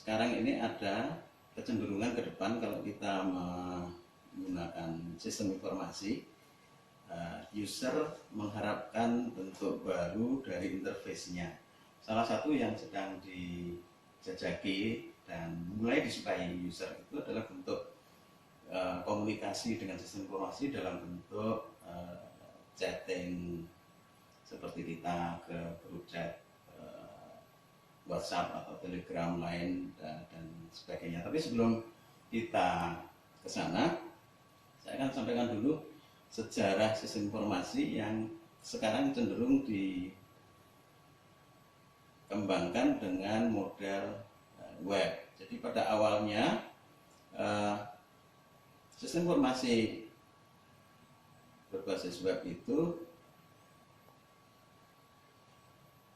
sekarang ini ada kecenderungan ke depan kalau kita menggunakan sistem informasi, user mengharapkan bentuk baru dari interface-nya. Salah satu yang sedang dijajaki dan mulai disukai user itu adalah bentuk komunikasi dengan sistem informasi dalam bentuk chatting, seperti kita ke grup chat WhatsApp atau Telegram lain dan sebagainya. Tapi sebelum kita ke sana, saya akan sampaikan dulu sejarah sistem informasi yang sekarang cenderung dikembangkan dengan model web. Jadi pada awalnya sistem informasi berbasis web itu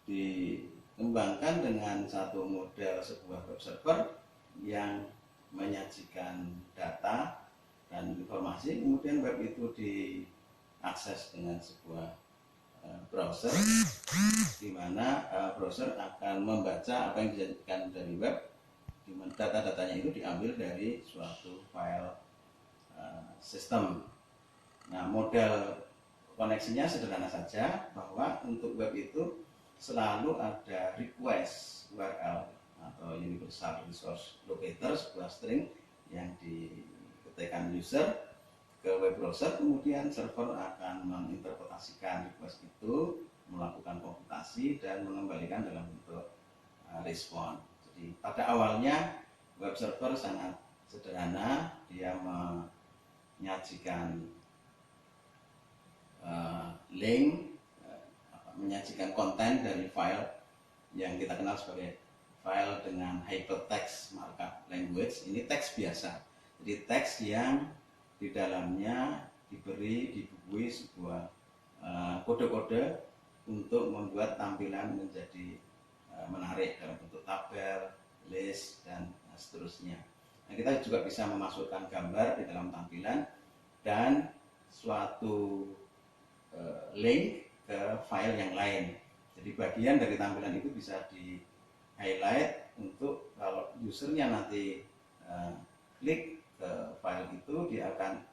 dikembangkan dengan satu model sebuah web server yang menyajikan data dan informasi, kemudian web itu diakses dengan sebuah browser, di mana browser akan membaca apa yang disajikan dari web, di mana data-datanya itu diambil dari suatu file sistem. Nah, model koneksinya sederhana saja, bahwa untuk web itu selalu ada request URL atau Universal Resource Locator, sebuah string yang diketikkan user ke web browser, kemudian server akan menginterpretasikan request itu, melakukan komputasi dan mengembalikan dalam bentuk respon. Jadi pada awalnya web server sangat sederhana, dia menyajikan link, menyajikan konten dari file yang kita kenal sebagai file dengan hypertext markup language. Ini teks biasa, jadi teks yang di dalamnya dibubuhi sebuah kode-kode untuk membuat tampilan menjadi menarik dalam bentuk tabel, list, dan seterusnya. Nah, kita juga bisa memasukkan gambar di dalam tampilan dan suatu link ke file yang lain. Jadi bagian dari tampilan itu bisa di highlight untuk kalau usernya nanti klik ke file itu, dia akan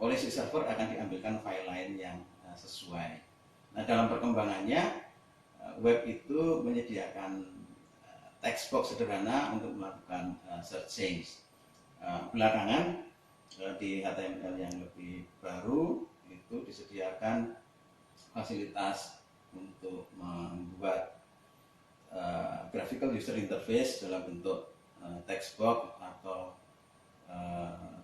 oleh si server akan diambilkan file lain yang sesuai. Nah, dalam perkembangannya web itu menyediakan text box sederhana untuk melakukan searching. Belakangan di HTML yang lebih baru itu disediakan fasilitas untuk membuat graphical user interface dalam bentuk text box atau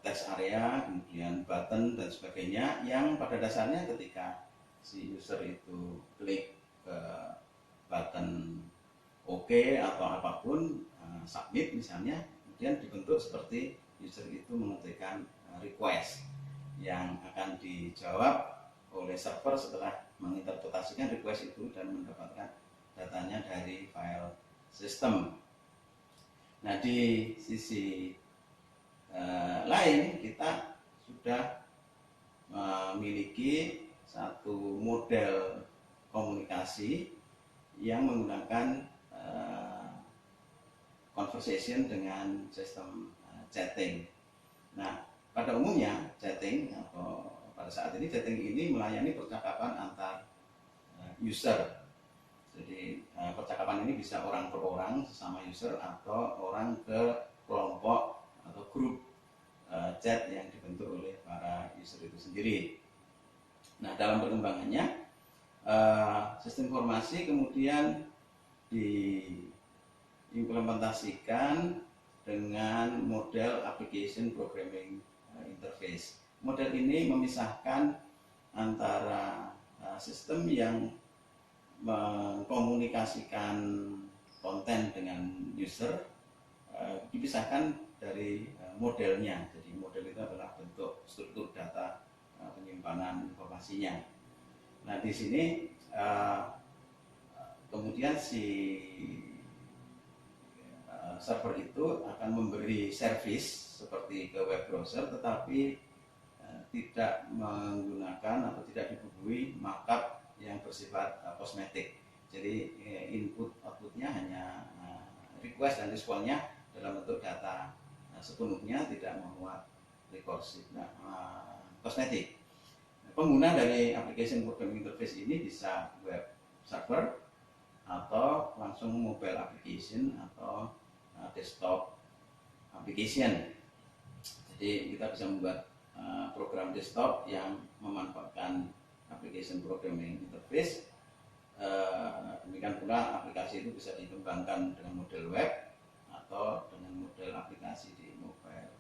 text area, kemudian button dan sebagainya, yang pada dasarnya ketika si user itu klik ke button OK atau apapun, submit misalnya, kemudian dibentuk seperti user itu mengetikkan request yang akan dijawab oleh server setelah menginterpretasikan request itu dan mendapatkan datanya dari file system. Nah, di sisi lain kita sudah memiliki satu model komunikasi yang menggunakan conversation dengan sistem chatting. Nah, pada umumnya chatting atau pada saat ini chatting ini melayani percakapan antar user. Jadi percakapan ini bisa orang per orang sesama user atau orang ke kelompok atau grup chat yang dibentuk oleh para user itu sendiri. Nah, dalam perkembangannya sistem informasi kemudian diimplementasikan dengan model application programming interface. Model ini memisahkan antara sistem yang mengkomunikasikan konten dengan user, dipisahkan dari modelnya. Jadi model itu adalah bentuk struktur data penyimpanan informasinya. Nah, di sini kemudian si server itu akan memberi service seperti ke web browser, tetapi tidak menggunakan atau tidak dibubuhi markup yang bersifat kosmetik. Jadi input outputnya hanya request dan responnya dalam bentuk data sepenuhnya, tidak memuat recursive kosmetik. Pengguna dari application programming interface ini bisa web server atau langsung mobile application atau desktop application. Jadi kita bisa membuat program desktop yang memanfaatkan application programming interface. Demikian pula aplikasi itu bisa dikembangkan dengan model web atau dengan model aplikasi di mobile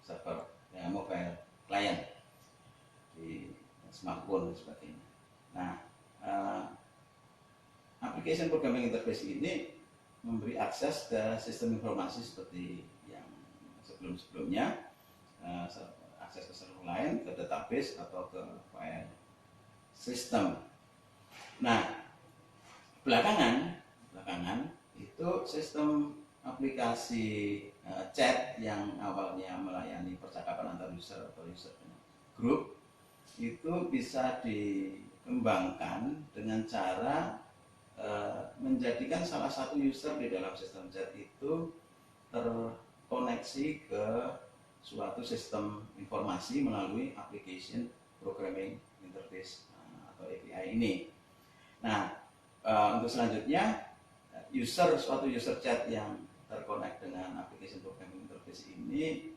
server, mobile client, di smartphone dan sebagainya. Nah, application programming interface ini memberi akses ke sistem informasi seperti yang sebelum-sebelumnya, akses ke server lain, ke database atau ke file system. Nah, belakangan itu sistem aplikasi chat yang awalnya melayani percakapan antar user atau user group itu bisa dikembangkan dengan cara menjadikan salah satu user di dalam sistem chat itu terkoneksi ke suatu sistem informasi melalui application programming interface atau API ini. Nah, untuk selanjutnya suatu user chat yang terkonek dengan application programming interface ini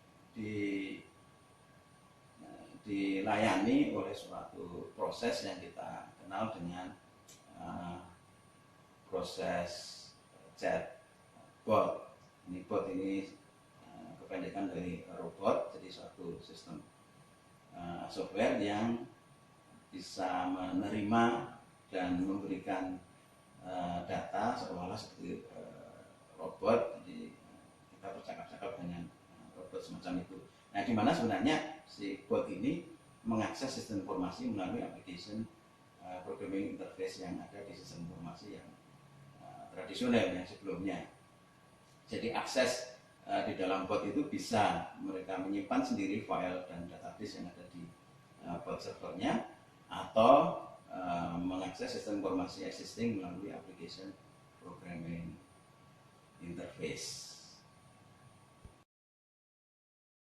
dilayani oleh suatu proses yang kita kenal dengan proses chat bot. Ini bot ini kependekan dari robot, jadi suatu sistem software yang bisa menerima dan memberikan data seolah-olah seperti robot. Jadi kita bercakap-cakap dengan robot semacam itu. Nah, di mana sebenarnya si bot ini mengakses sistem informasi melalui application programming interface yang ada di sistem informasi yang tradisional yang sebelumnya. Jadi akses di dalam bot itu bisa mereka menyimpan sendiri file dan database yang ada di bot servernya, atau mengakses sistem informasi existing melalui application programming interface.